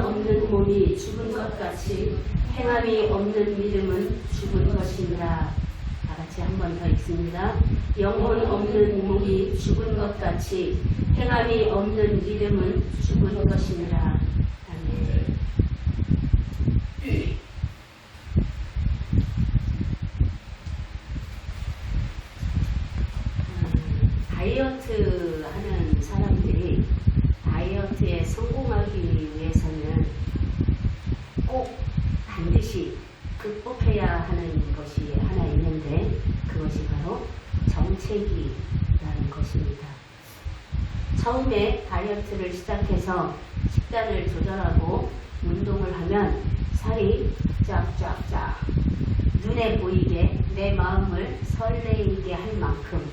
없는 몸이 죽은 것 같이 행함이 없는 믿음은 죽은 것이니라. 다 같이 한 번 더 읽습니다. 영혼 없는 몸이 죽은 것 같이 행함이 없는 믿음은 죽은 것이니라. 아멘. 다이어트 하는 사람들이 다이어트에 성공하기 위해서는 꼭 반드시 극복해야 하는 것이 하나 있는데 그것이 바로 정체기라는 것입니다. 처음에 다이어트를 시작해서 식단을 조절하고 운동을 하면 살이 쫙쫙쫙 눈에 보이게 내 마음을 설레이게 할 만큼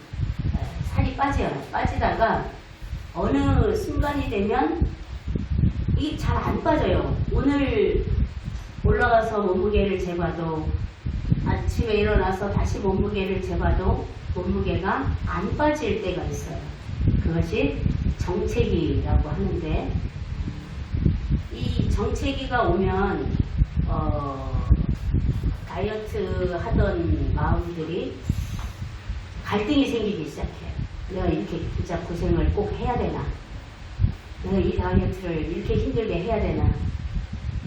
살이 빠져요. 빠지다가 어느 순간이 되면 이게 잘 안 빠져요. 오늘 올라가서 몸무게를 재봐도 아침에 일어나서 다시 몸무게를 재봐도 몸무게가 안 빠질 때가 있어요. 그것이 정체기라고 하는데 이 정체기가 오면 다이어트 하던 마음들이 갈등이 생기기 시작해요. 내가 이렇게 진짜 고생을 꼭 해야 되나? 내가 이 다이어트를 이렇게 힘들게 해야 되나?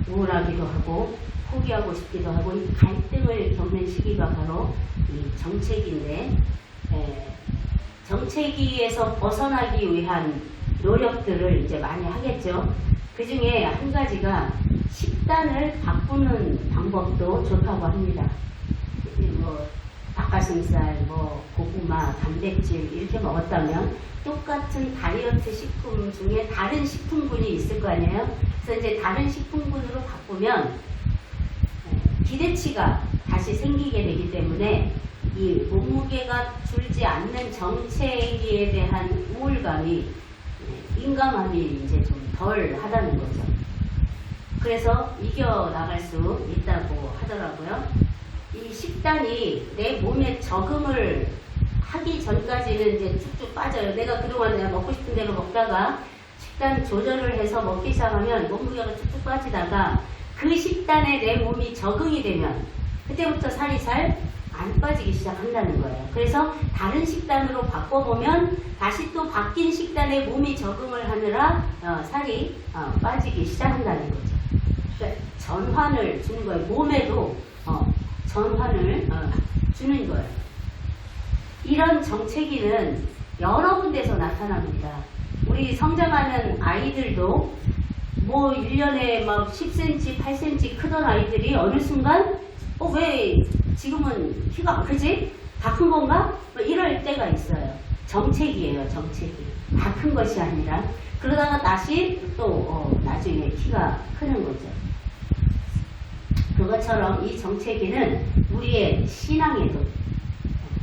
우울하기도 하고 포기하고 싶기도 하고 이 갈등을 겪는 시기가 바로 이 정체기인데 정체기에서 벗어나기 위한 노력들을 이제 많이 하겠죠. 그 중에 한 가지가 식단을 바꾸는 방법도 좋다고 합니다. 뭐 닭가슴살, 뭐 고구마, 단백질 이렇게 먹었다면 똑같은 다이어트 식품 중에 다른 식품군이 있을 거 아니에요. 그래서 이제 다른 식품군으로 바꾸면 기대치가 다시 생기게 되기 때문에 이 몸무게가 줄지 않는 정체기에 대한 우울감이 민감함이 이제 좀 덜 하다는 거죠. 그래서 이겨나갈 수 있다고 하더라고요. 이 식단이 내 몸에 적응을 하기 전까지는 이제 쭉쭉 빠져요. 내가 그동안 내가 먹고 싶은 대로 먹다가 식단 조절을 해서 먹기 시작하면 몸무게가 쭉쭉 빠지다가 그 식단에 내 몸이 적응이 되면 그때부터 살이 잘 안 빠지기 시작한다는 거예요. 그래서 다른 식단으로 바꿔보면 다시 또 바뀐 식단에 몸이 적응을 하느라 살이 빠지기 시작한다는 거죠. 그러니까 전환을 주는 거예요. 몸에도 전환을 주는 거예요. 이런 정체기는 여러 군데서 나타납니다. 우리 성장하는 아이들도 뭐 1년에 막 10cm, 8cm 크던 아이들이 어느 순간 왜 지금은 키가 안 크지? 다 큰 건가? 뭐 이럴 때가 있어요. 정체기예요. 정체기. 다 큰 것이 아니라 그러다가 다시 또 나중에 키가 크는 거죠. 그것처럼 이 정체기는 우리의 신앙에도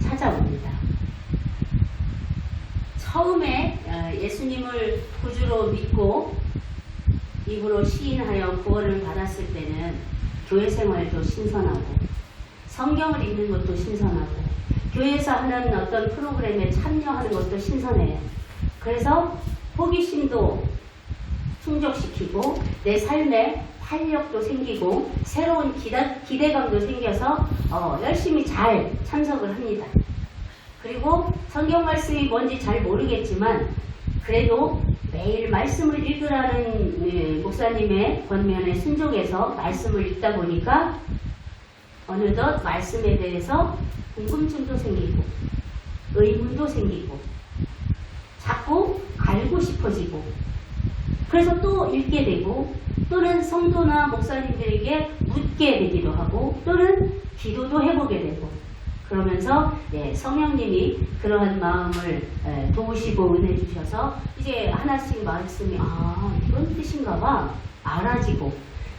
찾아옵니다. 처음에 예수님을 구주로 믿고 입으로 시인하여 구원을 받았을 때는 교회 생활도 신선하고 성경을 읽는 것도 신선하고 교회에서 하는 어떤 프로그램에 참여하는 것도 신선해요. 그래서 호기심도 충족시키고 내 삶에 활력도 생기고 새로운 기대감도 생겨서 열심히 잘 참석을 합니다. 그리고 성경 말씀이 뭔지 잘 모르겠지만 그래도 매일 말씀을 읽으라는 목사님의 권면에 순종해서 말씀을 읽다 보니까 어느덧 말씀에 대해서 궁금증도 생기고 의문도 생기고 자꾸 알고 싶어지고 그래서 또 읽게 되고 또는 성도나 목사님들에게 묻게 되기도 하고 또는 기도도 해보게 되고 그러면서 성령님이 그러한 마음을 도우시고 은혜 주셔서 이제 하나씩 말씀이 이런 뜻인가 봐 알아지고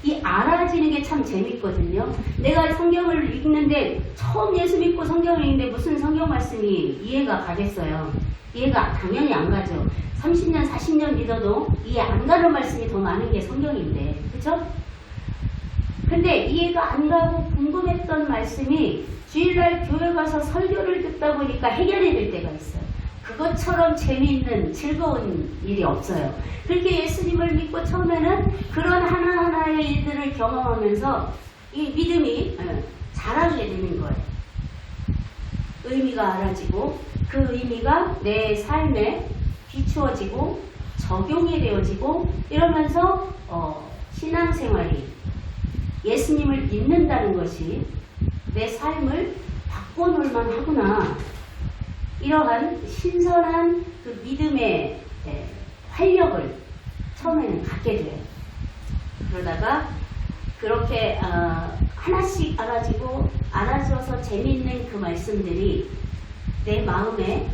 이 알아지는 게 참 재밌거든요. 내가 성경을 읽는데 처음 예수 믿고 성경을 읽는데 무슨 성경 말씀이 이해가 가겠어요. 이해가 당연히 안 가죠. 30년 40년 믿어도 이해 안 가는 말씀이 더 많은 게 성경인데 그쵸? 근데 이해가 안 가고 궁금했던 말씀이 주일날 교회 가서 설교를 듣다 보니까 해결이 될 때가 있어요. 그것처럼 재미있는 즐거운 일이 없어요. 그렇게 예수님을 믿고 처음에는 그런 하나하나의 일들을 경험하면서 이 믿음이 자라게 되는 거예요. 의미가 알아지고 그 의미가 내 삶에 비추어지고 적용이 되어지고 이러면서 신앙생활이 예수님을 믿는다는 것이 내 삶을 바꿔놓을 만하구나. 이러한 신선한 그 믿음의 활력을 처음에는 갖게 돼요. 그러다가 그렇게 하나씩 알아져서 재미있는 그 말씀들이 내 마음에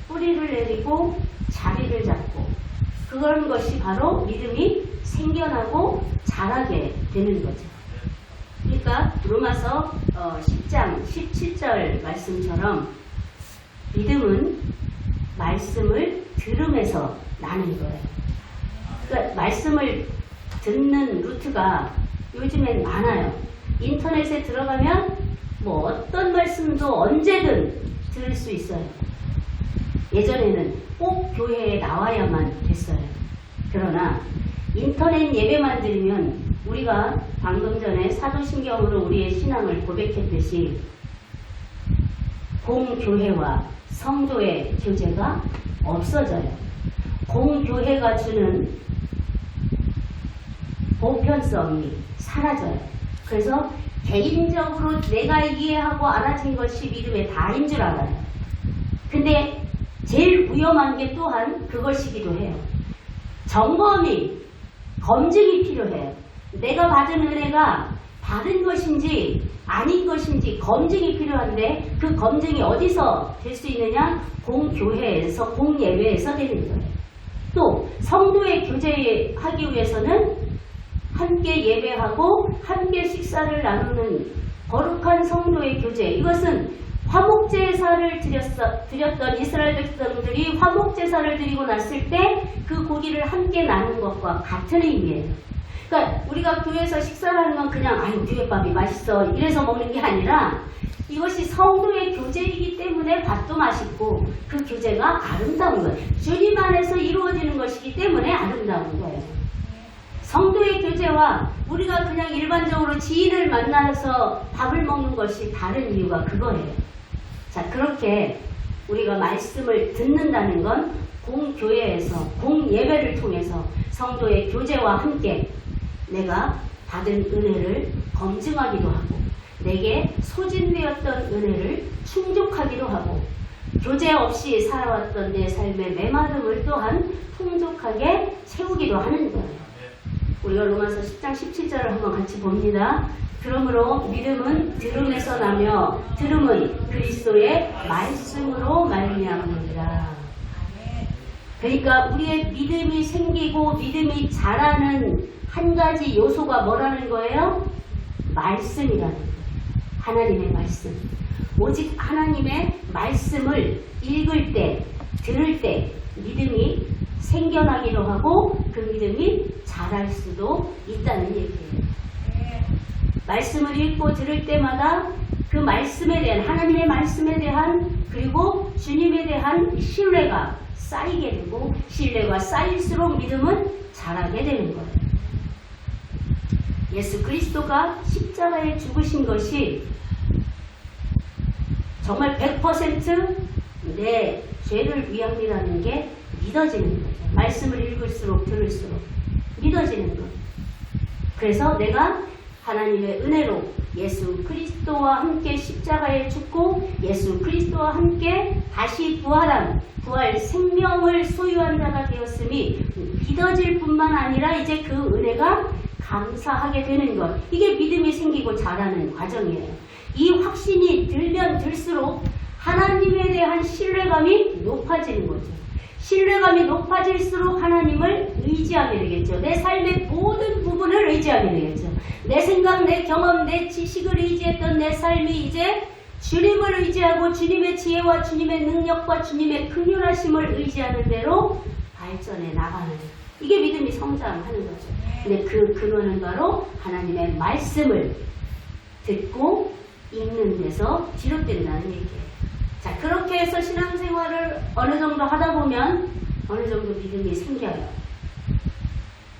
뿌리를 내리고 자리를 잡고 그런 것이 바로 믿음이 생겨나고 자라게 되는 거죠. 그러니까 로마서 10장 17절 말씀처럼 믿음은 말씀을 들음에서 나는 거예요. 그러니까 말씀을 듣는 루트가 요즘엔 많아요. 인터넷에 들어가면 뭐 어떤 말씀도 언제든 들을 수 있어요. 예전에는 꼭 교회에 나와야만 됐어요. 그러나 인터넷 예배만 들으면 우리가 방금 전에 사도신경으로 우리의 신앙을 고백했듯이 공교회와 성도의 교제가 없어져요. 공교회가 주는 보편성이 사라져요. 그래서 개인적으로 내가 이해하고 알아진 것이 믿음의 다인 줄 알아요. 근데 제일 위험한 게 또한 그것이기도 해요. 검증이 필요해요. 내가 받은 은혜가 받은 것인지 아닌 것인지 검증이 필요한데 그 검증이 어디서 될 수 있느냐? 공교회에서, 공예배에서 되는 거예요. 또 성도의 교제하기 위해서는 함께 예배하고 함께 식사를 나누는 거룩한 성도의 교제, 이것은 화목제사를 드렸던 이스라엘 백성들이 화목제사를 드리고 났을 때 그 고기를 함께 나눈 것과 같은 의미예요. 그러니까 우리가 교회에서 식사를 하는 건 그냥 아유 교회밥이 맛있어 이래서 먹는 게 아니라 이것이 성도의 교제이기 때문에 밥도 맛있고 그 교제가 아름다운 거예요. 주님 안에서 이루어지는 것이기 때문에 아름다운 거예요. 성도의 교제와 우리가 그냥 일반적으로 지인을 만나서 밥을 먹는 것이 다른 이유가 그거예요. 자, 그렇게 우리가 말씀을 듣는다는 건 공교회에서, 공예배를 통해서 성도의 교제와 함께 내가 받은 은혜를 검증하기도 하고 내게 소진되었던 은혜를 충족하기도 하고 교제 없이 살아왔던 내 삶의 메마름을 또한 풍족하게 채우기도 하는 거예요. 우리가 로마서 10장 17절을 한번 같이 봅니다. 그러므로 믿음은 들음에서 나며 들음은 그리스도의 말씀으로 말미암느니라. 그러니까 우리의 믿음이 생기고 믿음이 자라는 한 가지 요소가 뭐라는 거예요? 말씀이라는 거예요. 하나님의 말씀. 오직 하나님의 말씀을 읽을 때, 들을 때 믿음이 생겨나기도 하고 그 믿음이 자랄 수도 있다는 얘기예요. 말씀을 읽고 들을 때마다 그 말씀에 대한, 하나님의 말씀에 대한 그리고 주님에 대한 신뢰가 쌓이게 되고 신뢰가 쌓일수록 믿음은 자라게 되는 거예요. 예수 그리스도가 십자가에 죽으신 것이 정말 100% 내 죄를 위함이라는 게 믿어지는 거죠. 말씀을 읽을수록 들을수록 믿어지는 거예요. 그래서 내가 하나님의 은혜로 예수 그리스도와 함께 십자가에 죽고 예수 그리스도와 함께 다시 부활한 부활 생명을 소유한 자가 되었음이 믿어질 뿐만 아니라 이제 그 은혜가 감사하게 되는 것, 이게 믿음이 생기고 자라는 과정이에요. 이 확신이 들면 들수록 하나님에 대한 신뢰감이 높아지는 거죠. 신뢰감이 높아질수록 하나님을 의지하게 되겠죠. 내 삶의 모든 부분을 의지하게 되겠죠. 내 생각, 내 경험, 내 지식을 의지했던 내 삶이 이제 주님을 의지하고 주님의 지혜와 주님의 능력과 주님의 긍휼하심을 의지하는 대로 발전해 나가는, 이게 믿음이 성장하는 거죠. 근데 그 근원은 바로 하나님의 말씀을 듣고 읽는 데서 비롯된다는 얘기예요. 자, 그렇게 해서 신앙생활을 어느 정도 하다 보면 어느 정도 믿음이 생겨요.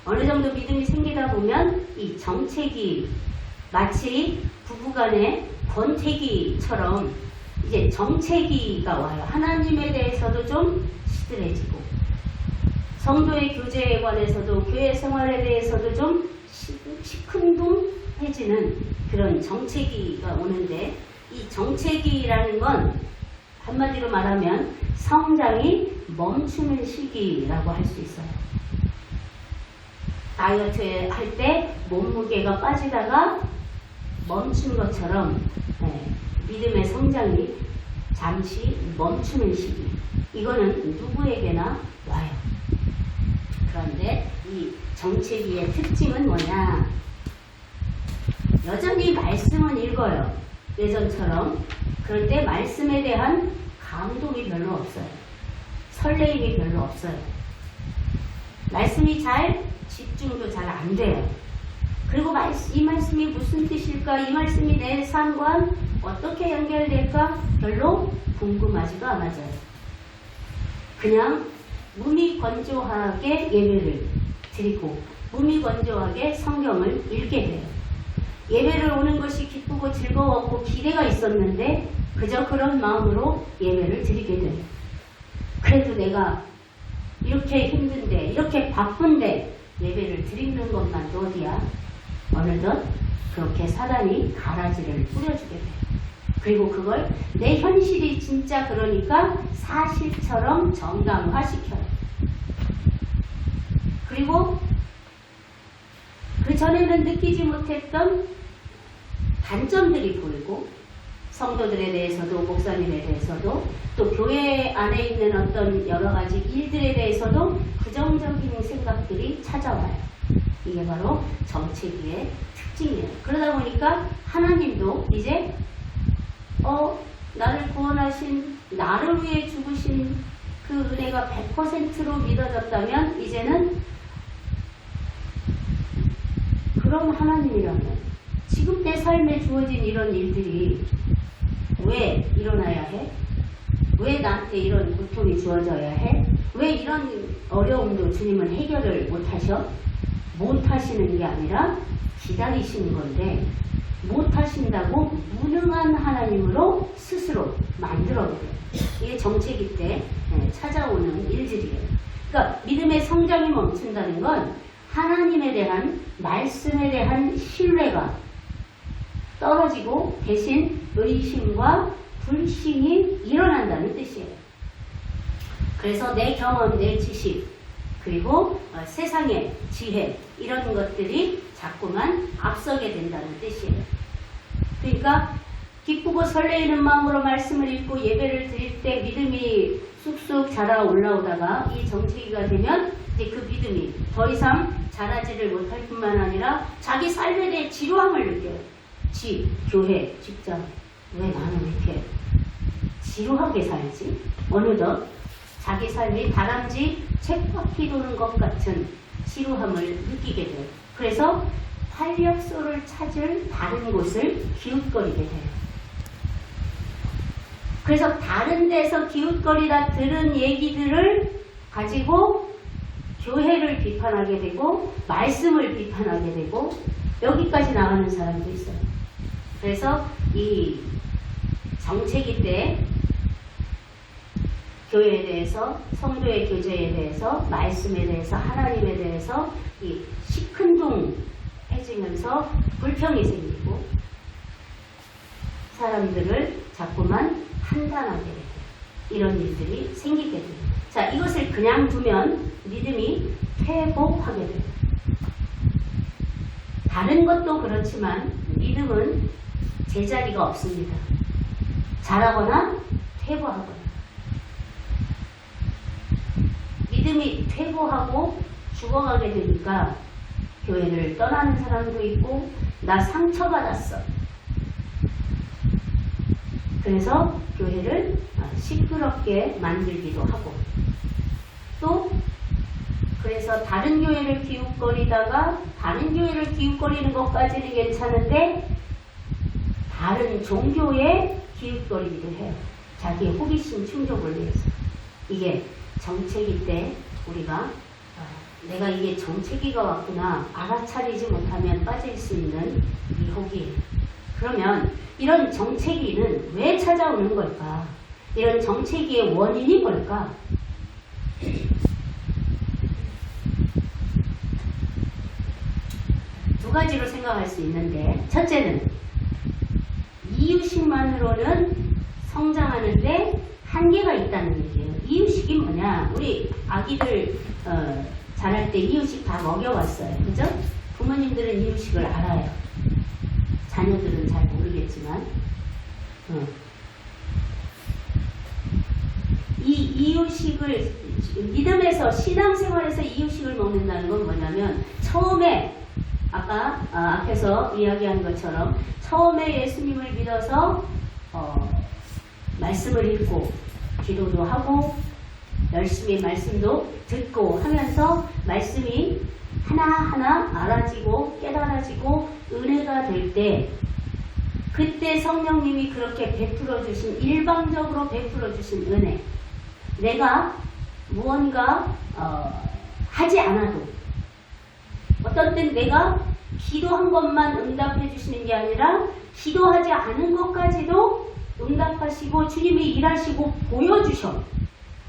어느 정도 믿음이 생기다 보면 이 정체기, 마치 부부간의 권태기처럼 이제 정체기가 와요. 하나님에 대해서도 좀 시들해지고, 성도의 교제에 관해서도, 교회 생활에 대해서도 좀 시큰둥해지는 그런 정체기가 오는데, 이 정체기라는 건 한마디로 말하면 성장이 멈추는 시기라고 할 수 있어요. 다이어트 할 때 몸무게가 빠지다가 멈춘 것처럼 믿음의 성장이 잠시 멈추는 시기. 이거는 누구에게나 와요. 그런데 이 정체기의 특징은 뭐냐? 여전히 말씀은 읽어요. 예전처럼. 그런데 말씀에 대한 감동이 별로 없어요. 설레임이 별로 없어요. 말씀이 집중도 잘 안 돼요. 그리고 이 말씀이 무슨 뜻일까? 이 말씀이 내 삶과 어떻게 연결될까? 별로 궁금하지가 않아져요. 그냥 무미건조하게 예배를 드리고 무미건조하게 성경을 읽게 돼요. 예배를 오는 것이 기쁘고 즐거웠고 기대가 있었는데 그저 그런 마음으로 예배를 드리게 돼요. 그래도 내가 이렇게 힘든데, 이렇게 바쁜데 예배를 드리는 것만도 어디야? 어느덧 그렇게 사단이 가라지를 뿌려주게 돼요. 그리고 그걸 내 현실이 진짜 그러니까 사실처럼 정당화시켜요. 그리고 그 전에는 느끼지 못했던 단점들이 보이고, 성도들에 대해서도 목사님에 대해서도 또 교회 안에 있는 어떤 여러 가지 일들에 대해서도 부정적인 생각들이 찾아와요. 이게 바로 정체기의 특징이에요. 그러다 보니까 하나님도 이제 나를 구원하신, 나를 위해 죽으신 그 은혜가 100%로 믿어졌다면 이제는 그런 하나님이라면 지금 내 삶에 주어진 이런 일들이 왜 일어나야 해? 왜 나한테 이런 고통이 주어져야 해? 왜 이런 어려움도 주님은 해결을 못하셔? 못하시는 게 아니라 기다리시는 건데, 못하신다고 무능한 하나님으로 스스로 만들어버려요. 이게 정체기 때 찾아오는 일들이에요. 그러니까 믿음의 성장이 멈춘다는 건 하나님에 대한, 말씀에 대한 신뢰가 떨어지고 대신 의심과 불신이 일어난다는 뜻이에요. 그래서 내 경험, 내 지식, 그리고 세상의 지혜, 이런 것들이 자꾸만 앞서게 된다는 뜻이에요. 그러니까 기쁘고 설레이는 마음으로 말씀을 읽고 예배를 드릴 때 믿음이 쑥쑥 자라 올라오다가 이 정체기가 되면 이제 그 믿음이 더 이상 자라지를 못할 뿐만 아니라 자기 삶에 대해 지루함을 느껴요. 집, 교회, 직장, 왜 나는 이렇게 지루하게 살지? 어느덧 자기 삶이 다람쥐 쳇바퀴 도는 것 같은 지루함을 느끼게 돼요. 그래서 활력소를 찾을 다른 곳을 기웃거리게 돼요. 그래서 다른 데서 기웃거리다 들은 얘기들을 가지고 교회를 비판하게 되고 말씀을 비판하게 되고 여기까지 나가는 사람도 있어요. 그래서 이 정체기 때 교회에 대해서, 성도의 교제에 대해서, 말씀에 대해서, 하나님에 대해서 이 시큰둥해지면서 불평이 생기고 사람들을 자꾸만 판단하게 되고 이런 일들이 생기게 됩니다. 자, 이것을 그냥 두면 믿음이 퇴보하게 돼요. 다른 것도 그렇지만 믿음은 제자리가 없습니다. 자라거나 퇴보하거나. 믿음이 퇴보하고 죽어가게 되니까 교회를 떠나는 사람도 있고, 나 상처받았어. 그래서 교회를 시끄럽게 만들기도 하고, 또 그래서 다른 교회를 기웃거리다가 다른 교회를 기웃거리는 것까지는 괜찮은데 다른 종교에 기웃거리기도 해요. 자기의 호기심 충족을 위해서. 이게 정체기 때 우리가 내가 이게 정체기가 왔구나 알아차리지 못하면 빠질 수 있는 미혹이에요. 그러면 이런 정체기는 왜 찾아오는 걸까? 이런 정체기의 원인이 뭘까? 두 가지로 생각할 수 있는데, 첫째는 이유식만으로는 성장하는데 한계가 있다는 얘기예요. 이유식이 뭐냐? 우리 아기들 자랄 때 이유식 다 먹여왔어요. 그죠? 부모님들은 이유식을 알아요. 자녀들은 잘 모르겠지만. 이 이유식을 믿음에서 신앙생활에서 이유식을 먹는다는 건 뭐냐면, 처음에 아까 앞에서 이야기한 것처럼 처음에 예수님을 믿어서 말씀을 읽고 기도도 하고 열심히 말씀도 듣고 하면서 말씀이 하나하나 알아지고 깨달아지고 은혜가 될 때, 그때 성령님이 그렇게 베풀어 주신, 일방적으로 베풀어 주신 은혜, 내가 무언가 하지 않아도, 어떤 땐 내가 기도한 것만 응답해 주시는 게 아니라 기도하지 않은 것까지도 응답하시고 주님이 일하시고 보여주셔.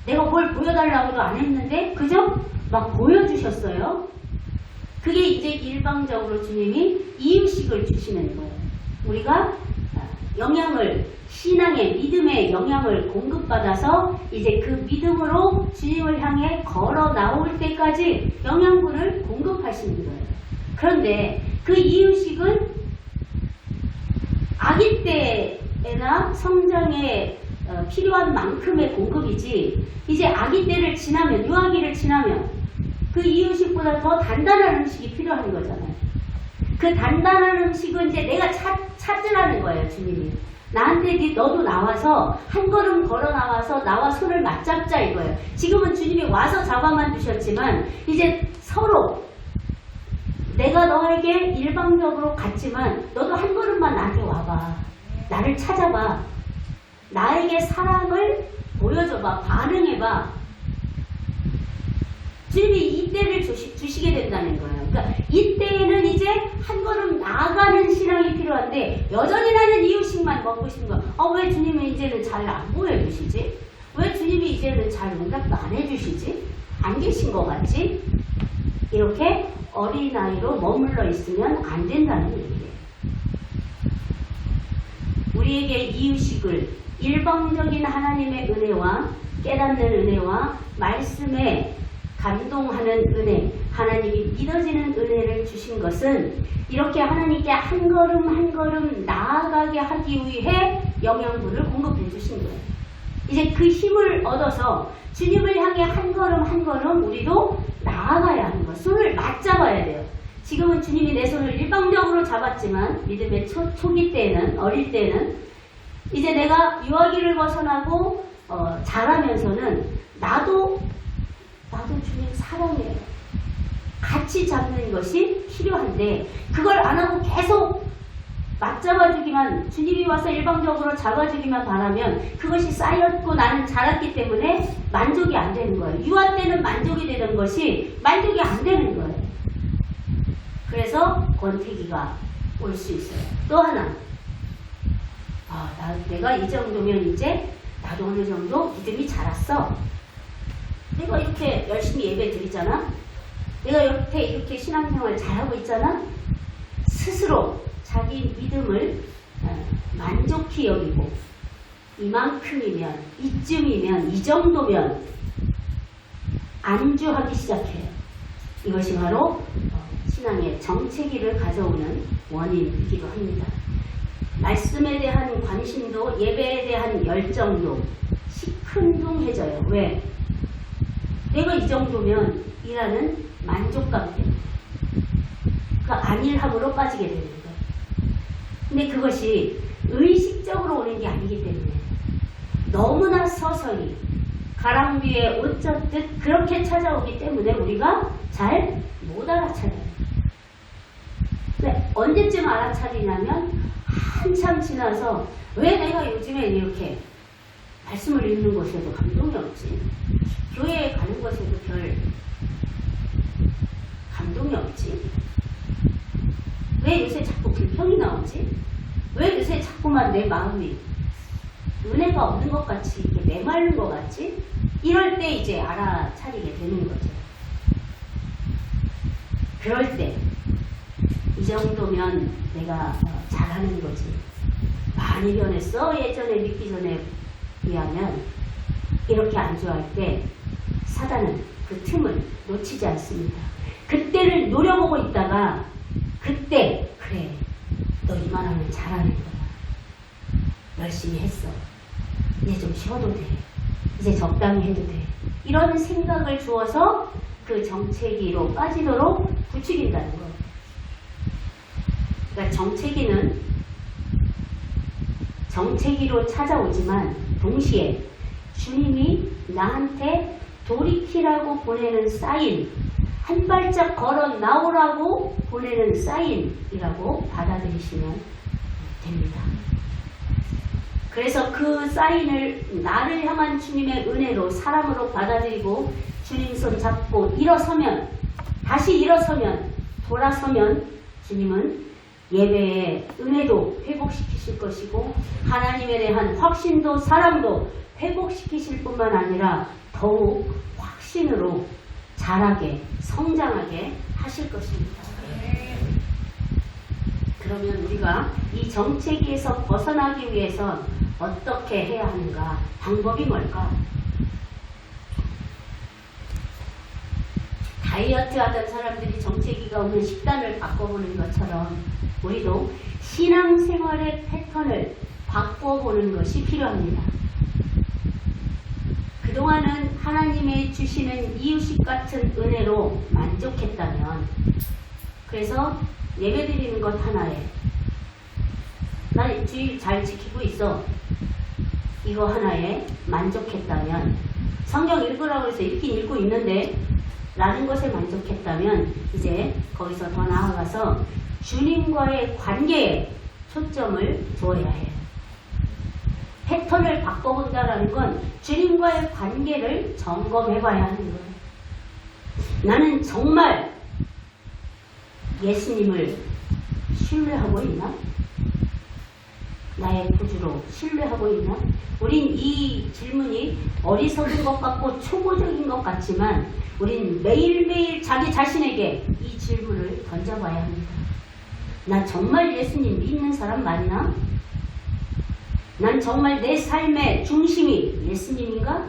내가 뭘 보여달라고도 안 했는데 그죠? 막 보여주셨어요. 그게 이제 일방적으로 주님이 이유식을 주시는 거예요. 우리가 영향을, 신앙의 믿음의 영향을 공급받아서 이제 그 믿음으로 주님을 향해 걸어 나올 때까지 영양분을 공급하시는 거예요. 그런데 그 이유식은 아기 때나 성장에 필요한 만큼의 공급이지, 이제 아기 때를 지나면, 유아기를 지나면 그 이유식보다 더 단단한 음식이 필요한 거잖아요. 그 단단한 음식은 이제 내가 찾으라는 거예요, 주님이. 나한테 너도 나와서 한 걸음 걸어 나와서 나와 손을 맞잡자 이거예요. 지금은 주님이 와서 잡아만 주셨지만 이제 서로 내가 너에게 일방적으로 갔지만 너도 한 걸음만 나한테 와봐. 나를 찾아봐. 나에게 사랑을 보여줘봐. 반응해봐. 주님이 이때를 주시게 된다는 거예요. 그러니까 이때에는 이제 한 걸음 나아가는 신앙이 필요한데, 여전히 나는 이유식만 먹고 싶은 거야. 왜 주님은 이제는 잘 안 보여주시지? 왜 주님이 이제는 잘 응답도 안 해주시지? 안 계신 것 같지? 이렇게 어린아이로 머물러 있으면 안 된다는 얘기예요. 우리에게 이유식을 일방적인 하나님의 은혜와 깨닫는 은혜와 말씀에 감동하는 은혜, 하나님이 믿어지는 은혜를 주신 것은 이렇게 하나님께 한 걸음 한 걸음 나아가게 하기 위해 영양분을 공급해 주신 거예요. 이제 그 힘을 얻어서 주님을 향해 한 걸음 한 걸음 우리도 나아가야 하는 거예요. 손을 맞잡아야 돼요. 지금은 주님이 내 손을 일방적으로 잡았지만 믿음의 초기 때는, 어릴 때는 이제 내가 유아기를 벗어나고 자라면서는 나도 주님 사랑해요. 같이 잡는 것이 필요한데, 그걸 안 하고 계속 맞잡아주기만, 주님이 와서 일방적으로 잡아주기만 바라면 그것이 쌓였고 나는 자랐기 때문에 만족이 안 되는 거예요. 유아 때는 만족이 되는 것이 만족이 안 되는 거예요. 그래서 권태기가 올 수 있어요. 또 하나, 내가 이 정도면 이제 나도 어느 정도 믿음이 자랐어. 내가 이렇게 열심히 예배 드리잖아. 내가 이렇게 신앙생활 잘하고 있잖아. 스스로 자기 믿음을 만족히 여기고, 이만큼이면, 이쯤이면, 이 정도면 안주하기 시작해요. 이것이 바로 신앙의 정체기를 가져오는 원인이기도 합니다. 말씀에 대한 관심도, 예배에 대한 열정도 시큰둥해져요. 왜? 내가 이 정도면 이라는 만족감 때문에, 그 안일함으로 빠지게 되는 거예요. 근데 그것이 의식적으로 오는 게 아니기 때문에 너무나 서서히 가랑비에 옷 젖듯 그렇게 찾아오기 때문에 우리가 잘 못 알아차려요. 근데 언제쯤 알아차리냐면 한참 지나서, 왜 내가 요즘에 이렇게 말씀을 읽는 것에도 감동이 없지. 교회에 가는 것에도 별 감동이 없지. 왜 요새 자꾸 불평이 나오지? 왜 요새 자꾸만 내 마음이 은혜가 없는 것 같이 이렇게 메마른 것 같지? 이럴 때 이제 알아차리게 되는 거죠. 그럴 때 이 정도면 내가 잘하는 거지. 많이 변했어. 예전에 믿기 전에 비하면. 이렇게 안주할 때 사단은 그 틈을 놓치지 않습니다. 그때를 노려보고 있다가 그때 그래 너 이만하면 잘하는 거야. 열심히 했어. 이제 좀 쉬어도 돼. 이제 적당히 해도 돼. 이런 생각을 주어서 그 정체기로 빠지도록 부추긴다는 거예요. 그러니까 정체기로 찾아오지만 동시에 주님이 나한테 돌이키라고 보내는 사인, 한 발짝 걸어 나오라고 보내는 사인이라고 받아들이시면 됩니다. 그래서 그 사인을 나를 향한 주님의 은혜로 사람으로 받아들이고 주님 손 잡고 일어서면, 다시 일어서면, 돌아서면 주님은 예배의 은혜도 회복시키실 것이고 하나님에 대한 확신도 사랑도 회복시키실 뿐만 아니라 더욱 확신으로 자라게 성장하게 하실 것입니다. 그러면 우리가 이 정체기에서 벗어나기 위해서 어떻게 해야 하는가? 방법이 뭘까? 다이어트 하던 사람들이 정체기가 오면 식단을 바꿔보는 것처럼 우리도 신앙생활의 패턴을 바꿔보는 것이 필요합니다. 그동안은 하나님의 주시는 이유식 같은 은혜로 만족했다면, 그래서 예배드리는 것 하나에 나 주일 잘 지키고 있어, 이거 하나에 만족했다면, 성경 읽으라고 해서 읽긴 읽고 있는데 라는 것에 만족했다면 이제 거기서 더 나아가서 주님과의 관계에 초점을 두어야 해요. 패턴을 바꿔본다라는 건 주님과의 관계를 점검해봐야 하는 거예요. 나는 정말 예수님을 신뢰하고 있나? 나의 구주로 신뢰하고 있나? 우린 이 질문이 어리석은 것 같고 초보적인 것 같지만 우린 매일매일 자기 자신에게 이 질문을 던져봐야 합니다. 나 정말 예수님 믿는 사람 맞나? 난 정말 내 삶의 중심이 예수님인가?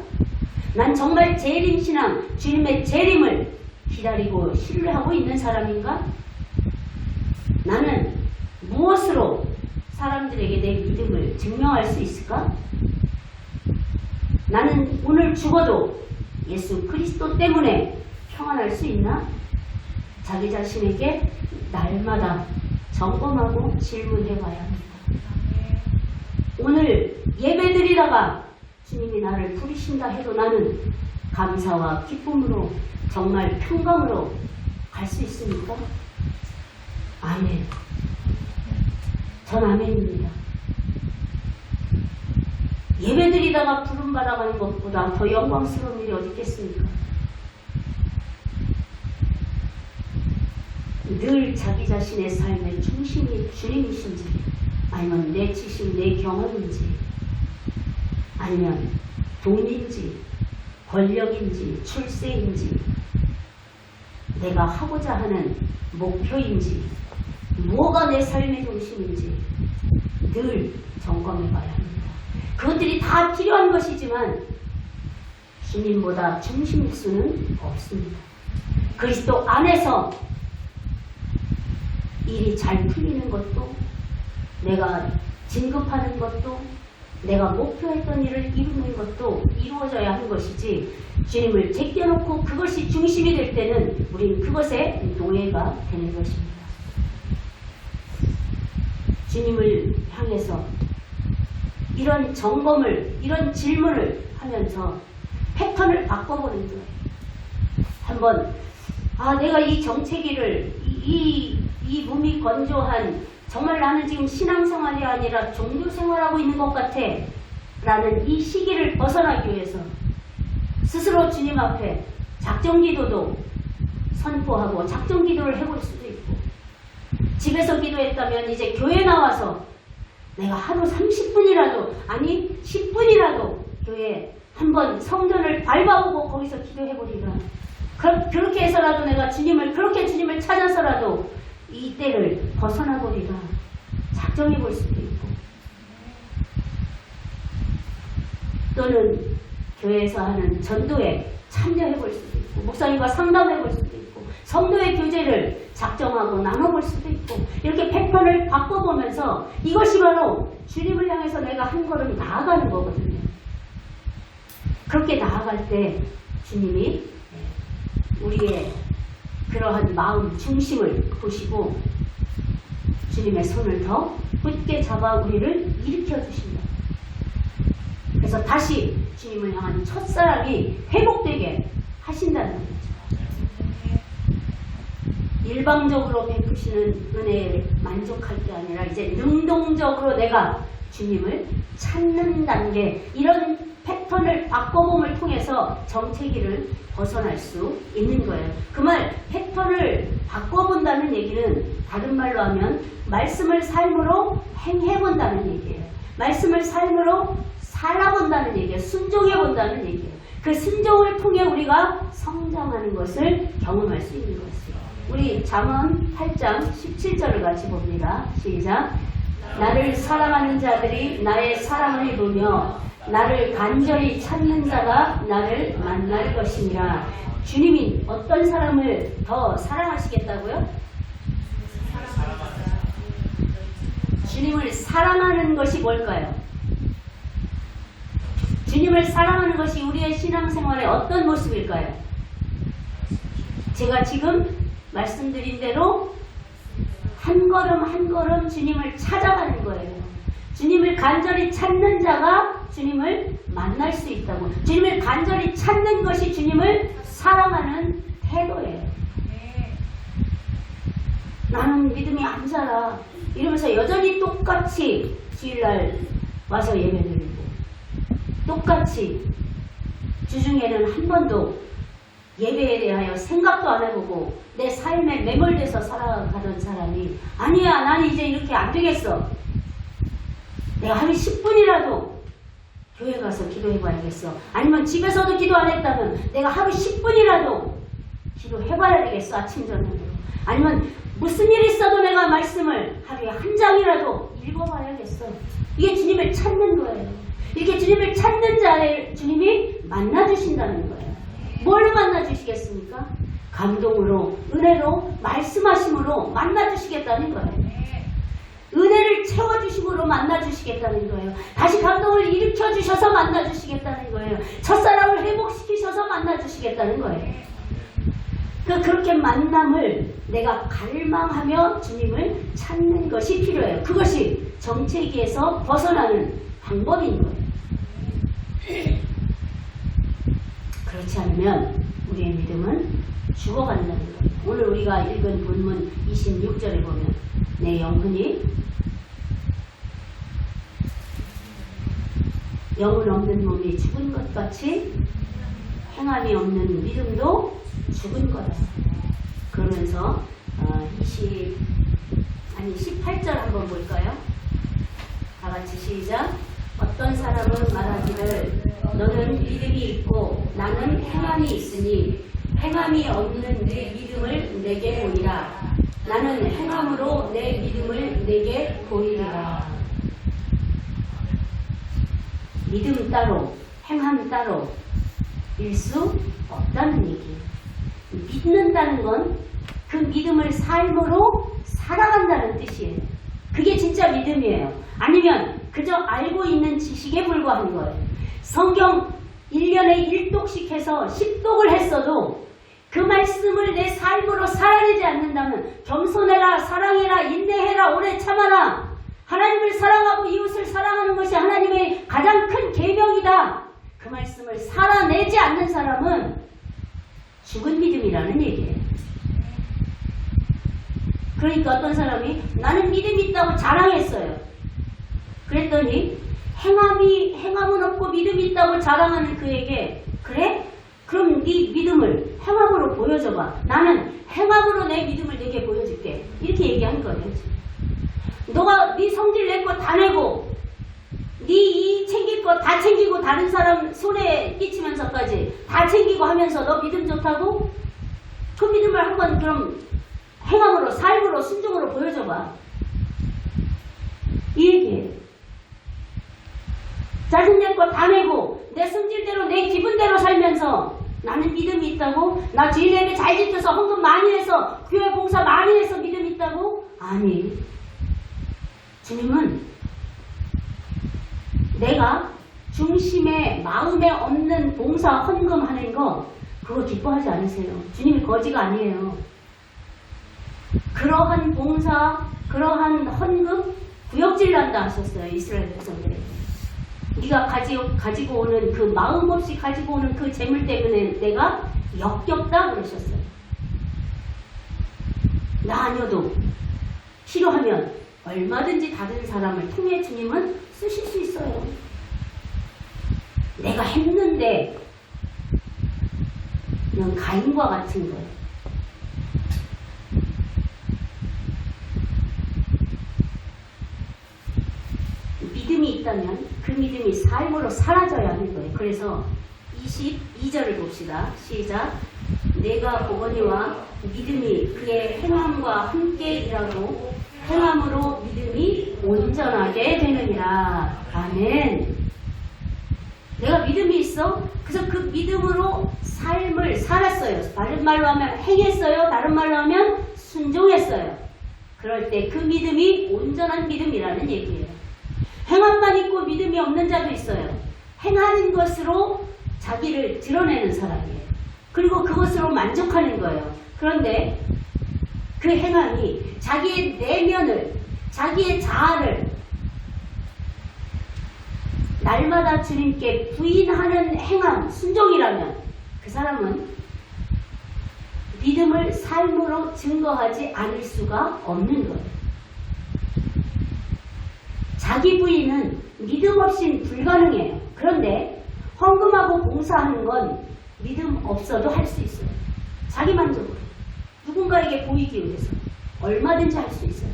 난 정말 재림신앙, 주님의 재림을 기다리고 신뢰하고 있는 사람인가? 나는 무엇으로 사람들에게 내 믿음을 증명할 수 있을까? 나는 오늘 죽어도 예수 그리스도 때문에 평안할 수 있나? 자기 자신에게 날마다 점검하고 질문해봐야 합니다. 오늘 예배드리다가 주님이 나를 부르신다 해도 나는 감사와 기쁨으로 정말 평강으로 갈 수 있습니까? 아멘. 전 아멘입니다. 예배드리다가 부름받아가는 것보다 더 영광스러운 일이 어디 있겠습니까? 늘 자기 자신의 삶의 중심이 주님이신지, 아니면 내 지식, 내 경험인지, 아니면 돈인지, 권력인지, 출세인지, 내가 하고자 하는 목표인지, 뭐가 내 삶의 중심인지 늘 점검해 봐야 합니다. 그것들이 다 필요한 것이지만 주님보다 중심일 수는 없습니다. 그리스도 안에서 일이 잘 풀리는 것도, 내가 진급하는 것도, 내가 목표했던 일을 이루는 것도 이루어져야 하는 것이지, 주님을 제껴놓고 그것이 중심이 될 때는 우리는 그것에 노예가 되는 것입니다. 주님을 향해서 이런 점검을, 이런 질문을 하면서 패턴을 바꿔보는 거예요. 한번 내가 이 정체기를, 이 몸이 건조한, 정말 나는 지금 신앙생활이 아니라 종교생활하고 있는 것 같아. 라는 이 시기를 벗어나기 위해서 스스로 주님 앞에 작정기도도 선포하고 작정기도를 해볼 수도 있고, 집에서 기도했다면 이제 교회 나와서 내가 하루 30분이라도 아니 10분이라도 교회 한번 성전을 밟아보고 거기서 기도해보리라. 그렇게 해서라도 내가 그렇게 주님을 찾아서라도 이 때를 벗어나보리라. 작정해볼 수도 있고, 또는 교회에서 하는 전도에 참여해볼 수도 있고, 목사님과 상담해볼 수도 있고, 성도의 교제를 작정하고 나눠볼 수도 있고, 이렇게 패턴을 바꿔보면서 이것이 바로 주님을 향해서 내가 한 걸음 나아가는 거거든요. 그렇게 나아갈 때 주님이 우리의 그러한 마음 중심을 보시고 주님의 손을 더 굳게 잡아 우리를 일으켜 주신다. 그래서 다시 주님을 향한 첫사랑이 회복되게 하신다는 거죠. 일방적으로 베푸시는 은혜에 만족할 게 아니라 이제 능동적으로 내가 주님을 찾는 단계, 이런 패턴을 바꿔봄을 통해서 정체기를 벗어날 수 있는 거예요. 그 말 패턴을 바꿔본다는 얘기는 다른 말로 하면 말씀을 삶으로 행해본다는 얘기예요. 말씀을 삶으로 살아본다는 얘기예요. 순종해본다는 얘기예요. 그 순종을 통해 우리가 성장하는 것을 경험할 수 있는 것이에요. 우리 잠언 8장 17절을 같이 봅니다. 시작. 나를 사랑하는 자들이 나의 사랑을 보며 나를 간절히 찾는 자가 나를 만날 것이니라. 주님이 어떤 사람을 더 사랑하시겠다고요? 주님을 사랑하는 것이 뭘까요? 주님을 사랑하는 것이 우리의 신앙생활의 어떤 모습일까요? 제가 지금 말씀드린 대로 한 걸음 한 걸음 주님을 찾아가는 거예요. 주님을 간절히 찾는 자가 주님을 만날 수 있다고. 주님을 간절히 찾는 것이 주님을 사랑하는 태도예요. 나는 믿음이 안 자라 이러면서 여전히 똑같이 주일날 와서 예배드리고, 똑같이 주중에는 한 번도 예배에 대하여 생각도 안 해보고 내 삶에 매몰돼서 살아가던 사람이, 아니야 난 이제 이렇게 안 되겠어, 내가 하루 10분이라도 교회 가서 기도해봐야겠어, 아니면 집에서도 기도 안 했다면 내가 하루 10분이라도 기도해봐야 되겠어, 아침 저녁으로, 아니면 무슨 일 있어도 내가 말씀을 하루에 한 장이라도 읽어봐야겠어. 이게 주님을 찾는 거예요. 이렇게 주님을 찾는 자를 주님이 만나주신다는 거예요. 뭘로 만나주시겠습니까? 감동으로, 은혜로, 말씀하심으로 만나주시겠다는 거예요. 은혜를 채워주심으로 만나주시겠다는 거예요. 다시 감동을 일으켜주셔서 만나주시겠다는 거예요. 첫사랑을 회복시키셔서 만나주시겠다는 거예요. 그렇게 만남을 내가 갈망하며 주님을 찾는 것이 필요해요. 그것이 정체기에서 벗어나는 방법인 거예요. 그렇지 않으면 우리의 믿음은 죽어간다는 거예요. 오늘 우리가 읽은 본문 26절에 보면 내 영혼이 영혼 없는 몸이 죽은 것 같이 행함이 없는 믿음도 죽은 거다. 그러면서 18절 한번 볼까요? 다 같이 시작. 어떤 사람은 말하기를 너는 믿음이 있고 나는 행함이 있으니 행함이 없는 내 믿음을 내게 보이라. 나는 행함으로 내 믿음을 내게 보이리라. 믿음 따로 행함 따로 일 수 없다는 얘기예요. 믿는다는 건 그 믿음을 삶으로 살아간다는 뜻이에요. 그게 진짜 믿음이에요. 아니면 그저 알고 있는 지식에 불과한 거예요. 성경 1년에 1독씩 해서 10독을 했어도 그 말씀을 내 삶으로 살아내지 않는다면, 겸손해라, 사랑해라, 인내해라, 오래 참아라, 하나님을 사랑하고 이웃을 사랑하는 것이 하나님의 가장 큰 계명이다, 그 말씀을 살아내지 않는 사람은 죽은 믿음이라는 얘기예요. 그러니까 어떤 사람이 나는 믿음이 있다고 자랑했어요. 그랬더니 행함은 없고 믿음이 있다고 자랑하는 그에게, 그래? 그럼 네 믿음을 행함으로 보여줘봐. 나는 행함으로 내 믿음을 네게 보여줄게. 이렇게 얘기한 거예요. 너가 네 성질 낼 거 다 내고 네 이 챙길 거 다 챙기고 다른 사람 손에 끼치면서까지 다 챙기고 하면서 너 믿음 좋다고? 그 믿음을 한번 그럼 행함으로, 삶으로, 순종으로 보여줘봐. 이 얘기예요. 짜증낼 거 다 내고 내 성질대로 내 기분대로 살면서 나는 믿음이 있다고? 나 주일예배 잘 지켜서 헌금 많이 해서 교회 봉사 많이 해서 믿음이 있다고? 아니, 주님은 내가 중심에 마음에 없는 봉사 헌금하는 거 그거 기뻐하지 않으세요. 주님이 거지가 아니에요. 그러한 봉사, 그러한 헌금 구역질 난다 하셨어요. 이스라엘 백성들에게. 네가 가지고 오는 그 마음 없이 가지고 오는 그 재물 때문에 내가 역겹다 그러셨어요. 나 아니어도 필요하면 얼마든지 다른 사람을 통해 주님은 쓰실 수 있어요. 내가 했는데 그냥 가인과 같은 거예요. 믿음이 있다면 그 믿음이 삶으로 사라져야 하는 거예요. 그래서 22절을 봅시다. 시작. 내가 보거니와 믿음이 그의 행함과 함께 일하고 행함으로 믿음이 온전하게 되느니라. 아멘. 내가 믿음이 있어. 그래서 그 믿음으로 삶을 살았어요. 다른 말로 하면 행했어요. 다른 말로 하면 순종했어요. 그럴 때 그 믿음이 온전한 믿음이라는 얘기예요. 행함만 있고 믿음이 없는 자도 있어요. 행하는 것으로 자기를 드러내는 사람이에요. 그리고 그것으로 만족하는 거예요. 그런데 그 행함이 자기의 내면을, 자기의 자아를 날마다 주님께 부인하는 행함, 순종이라면 그 사람은 믿음을 삶으로 증거하지 않을 수가 없는 거예요. 자기 부인은 믿음 없인 불가능해요. 그런데 헌금하고 봉사하는 건 믿음 없어도 할 수 있어요. 자기 만족으로. 누군가에게 보이기 위해서 얼마든지 할 수 있어요.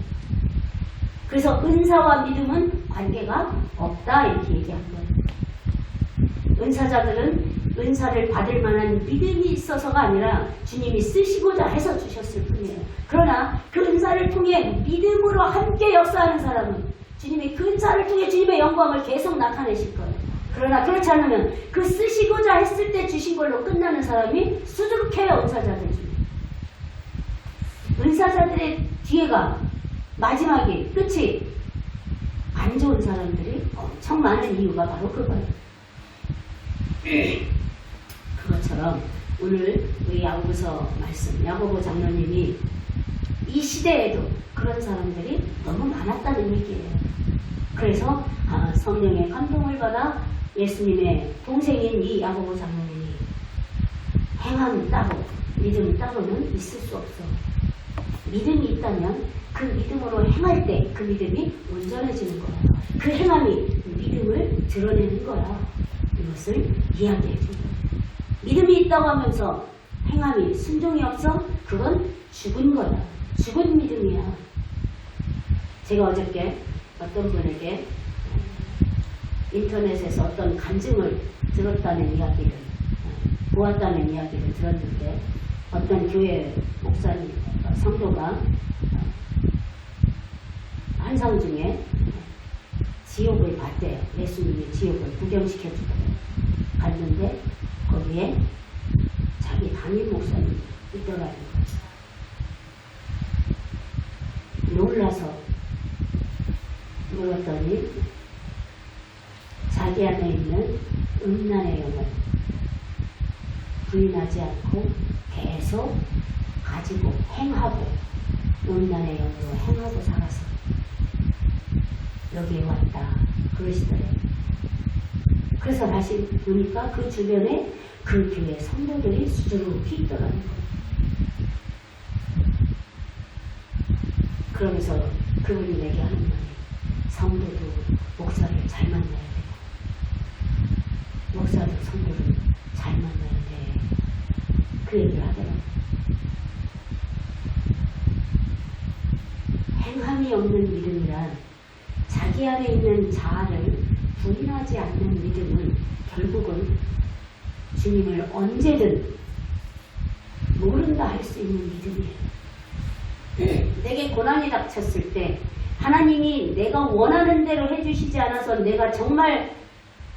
그래서 은사와 믿음은 관계가 없다 이렇게 얘기한 거예요. 은사자들은 은사를 받을 만한 믿음이 있어서가 아니라 주님이 쓰시고자 해서 주셨을 뿐이에요. 그러나 그 은사를 통해 믿음으로 함께 역사하는 사람은 주님이 그 은사를 통해 주님의 영광을 계속 나타내실 거예요. 그러나 그렇지 않으면 그 쓰시고자 했을 때 주신 걸로 끝나는 사람이 수두룩해요. 은사자들 중에. 은사자들의 뒤에가 마지막이 끝이 안 좋은 사람들이 엄청 많은 이유가 바로 그거예요. 그것처럼 오늘 우리 야고보서 말씀, 야고보 장로님이 이 시대에도 그런 사람들이 너무 많았다는 얘기예요. 그래서 성령의 감동을 받아 예수님의 동생인 이 야고보 장로님이 행함 따고 믿음 따고는 있을 수 없어. 믿음이 있다면 그 믿음으로 행할 때 그 믿음이 온전해지는 거야. 그 행함이 믿음을 드러내는 거야. 이것을 이야기해 준 거야. 믿음이 있다고 하면서 행함이 순종이 없어? 그건 죽은 거야. 죽은 믿음이야. 제가 어저께 어떤 분에게 인터넷에서 어떤 간증을 들었다는 이야기를 보았다는 이야기를 들었는데 어떤 교회 목사님, 성도가 환상 중에 지옥을 봤대요. 예수님이 지옥을 구경시켜주더래요. 갔는데 거기에 자기 담임 목사님이 있더라는 거예요. 놀라서 물었더니 자기 안에 있는 음란의 영을 부인하지 않고 계속 가지고 행하고 음란의 영으로 행하고 살아서 여기에 왔다 그러시더래요. 그래서 다시 보니까 그 주변에 그 교회 성도들이 수두룩히 있더라는 거예요. 그러면서 그분이 내게 하는 말이 성도도 목사를 잘 만나야 돼. 목사도 성도를 잘 만나야 돼. 그 얘기를 하더라고요. 행함이 없는 믿음이란 자기 안에 있는 자아를 부인하지 않는 믿음은 결국은 주님을 언제든 모른다 할 수 있는 믿음이에요. 내게 고난이 닥쳤을 때 하나님이 내가 원하는 대로 해주시지 않아서 내가 정말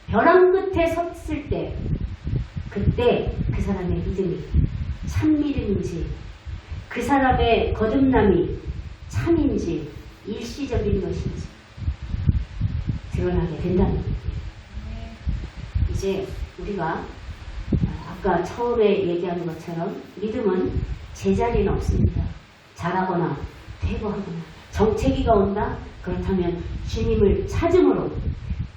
벼랑 끝에 섰을 때 그때 그 사람의 믿음이 참 믿음인지 그 사람의 거듭남이 참인지 일시적인 것인지 드러나게 된다는 거예요. 이제 우리가 아까 처음에 얘기한 것처럼 믿음은 제자리는 없습니다. 잘하거나 퇴보하거나 정체기가 온다? 그렇다면 주님을 찾음으로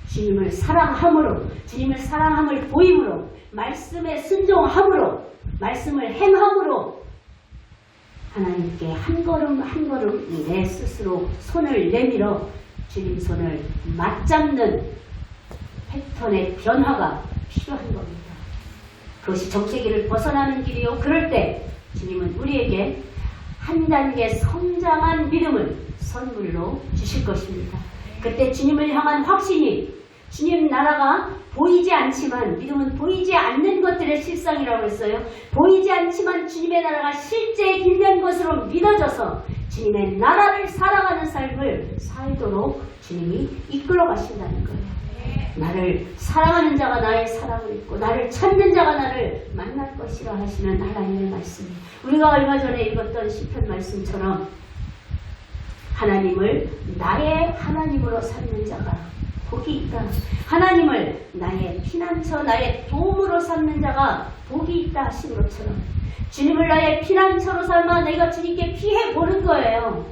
주님을 사랑함으로 주님을 사랑함을 보임으로 말씀에 순종함으로 말씀을 행함으로 하나님께 한 걸음 한 걸음 내 스스로 손을 내밀어 주님 손을 맞잡는 패턴의 변화가 필요한 겁니다. 그것이 정체기를 벗어나는 길이요. 그럴 때 주님은 우리에게 한 단계 성장한 믿음을 선물로 주실 것입니다. 그때 주님을 향한 확신이 주님 나라가 보이지 않지만 믿음은 보이지 않는 것들의 실상이라고 했어요. 보이지 않지만 주님의 나라가 실제 있는 것으로 믿어져서 주님의 나라를 살아가는 삶을 살도록 주님이 이끌어 가신다는 거예요. 나를 사랑하는 자가 나의 사랑을 잊고 나를 찾는 자가 나를 만날 것이라 하시는 하나님의 말씀이 우리가 얼마 전에 읽었던 시편 말씀처럼 하나님을 나의 하나님으로 삼는 자가 복이 있다. 하나님을 나의 피난처 나의 도움으로 삼는 자가 복이 있다 하신 것처럼 주님을 나의 피난처로 삼아 내가 주님께 피해보는 거예요.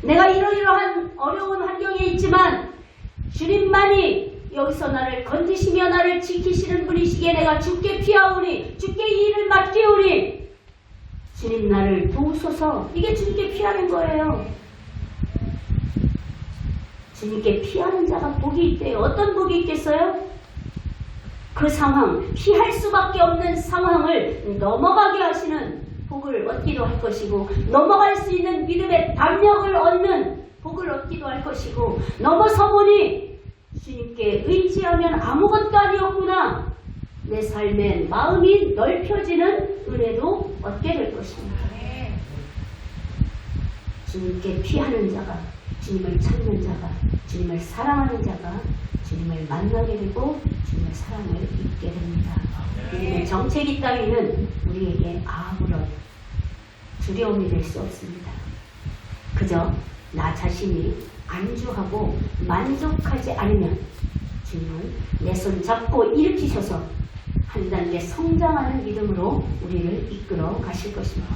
내가 이러이러한 어려운 환경에 있지만 주님만이 여기서 나를 건지시며 나를 지키시는 분이시기에 내가 주께 피하오니 주께 이 일을 맡기오니 주님 나를 도우소서. 이게 주님께 피하는 거예요. 주님께 피하는 자가 복이 있대요. 어떤 복이 있겠어요? 그 상황, 피할 수밖에 없는 상황을 넘어가게 하시는 복을 얻기도 할 것이고 넘어갈 수 있는 믿음의 담력을 얻는 복을 얻기도 할 것이고 넘어서 보니 주님께 의지하면 아무것도 아니었구나. 내 삶의 마음이 넓혀지는 은혜도 얻게 될 것입니다. 주님께 피하는 자가 주님을 찾는 자가 주님을 사랑하는 자가 주님을 만나게 되고 주님의 사랑을 잊게 됩니다. 믿음의 정체기 따위는 우리에게 아무런 두려움이 될 수 없습니다. 그저 나 자신이 안주하고 만족하지 않으면 주님은 내 손 잡고 일으키셔서 한 단계 성장하는 믿음으로 우리를 이끌어 가실 것입니다.